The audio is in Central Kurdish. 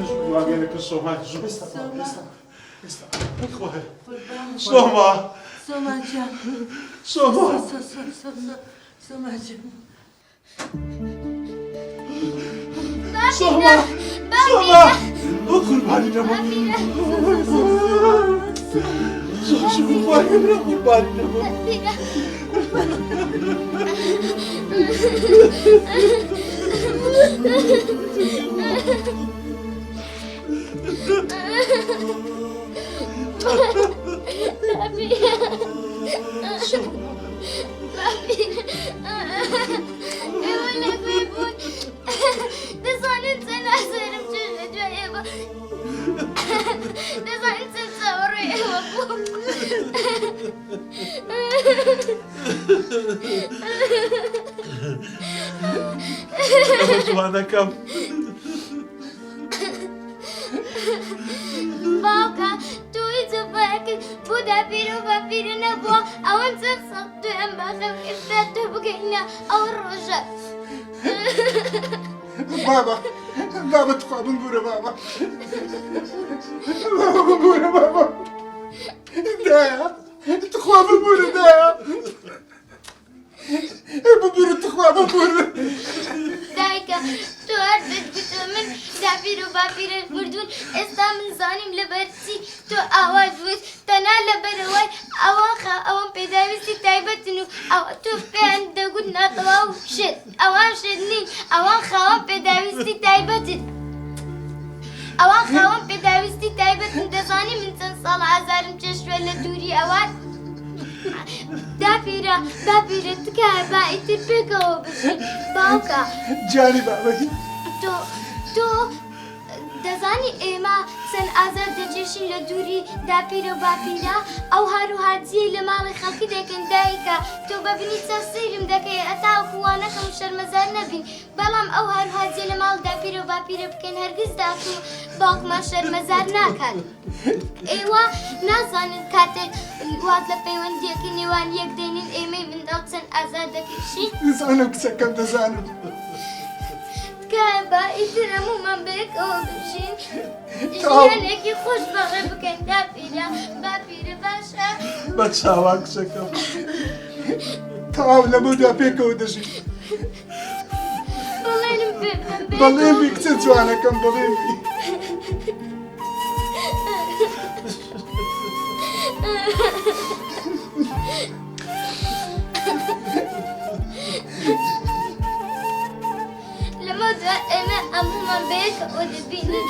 واقعك الصومال شو استنى اخوي صوما سوما جان صوما سوما جان صوما صوما قرباني نمو قرباني نمو جوانا كم باوکە توی جوابەکەت بۆ دابیر و باپیرە نەبووە ئەوەن چەند ساڵ توی ئەم باخەم ئێستا تۆ بگەینە ئەو ڕۆژە بابا تخوا بنبورە بابا بنبورە بابا دایە تخوا بنبورە دایە بنبورە تخوا بنبورە دایکە تۆ هەر دەتگوتە من دابیر و باپیرە بردوون ئێستا من زانیم لەبەرچی تۆ ئاواز بوویت تەنها لەبەرەوەی ئەوەم پێداویستی تایبەتن و تۆ پێیان دەگوت ناتەواو شت ئەوان شت نین ئەوان خاوەن پێداویستی تایبەتن ئەوان خاوەن پێداویستی تایبەتن دەزانی من چەند ساڵ ئازارم چێشوێ لە دووری ئەوان داپیرە تکایە با ئیتر پێکەوە بچین باوکە جانی بابایی تۆ دەزانی ئێمە چەند ئازار دەچێشین لە دووری داپیرە و باپیرە ئەو هاروهاجیەی لە ماڵی خەڵکی دەکەن دایکە تۆ بەبینی چە سەیرم دەکەی ئەتاوەکو وانەکەم شەرمەزار نەبین بەڵام ئەو هاروهاجیە لە ماڵ داپیرە و باپیرە بکەن هەرگیز داکو باوکمان شەرمەزار ناکات ئێوە نازانن کاتێک واز لە پەیوەندیەکەی نێوان یەک دێنین ئێمەی منداڵ چەند ئازار دەکەشین دەزانم کچەکەم دەزانم تکایە با ئیتر هەموومان بەیەکەوە بژین ژیانێکی خۆش بەڕێ بکەین داپیرە باپیرە باشە بە چاوان کچەکەم تاو لەمە دا پێکەوە دەژین بەڵێنم پێ بەڵێنبی کچە جوانەکەم بەڵێنبی لەمە دوای ئێمە هەموومان بەیەکەوە دەبینن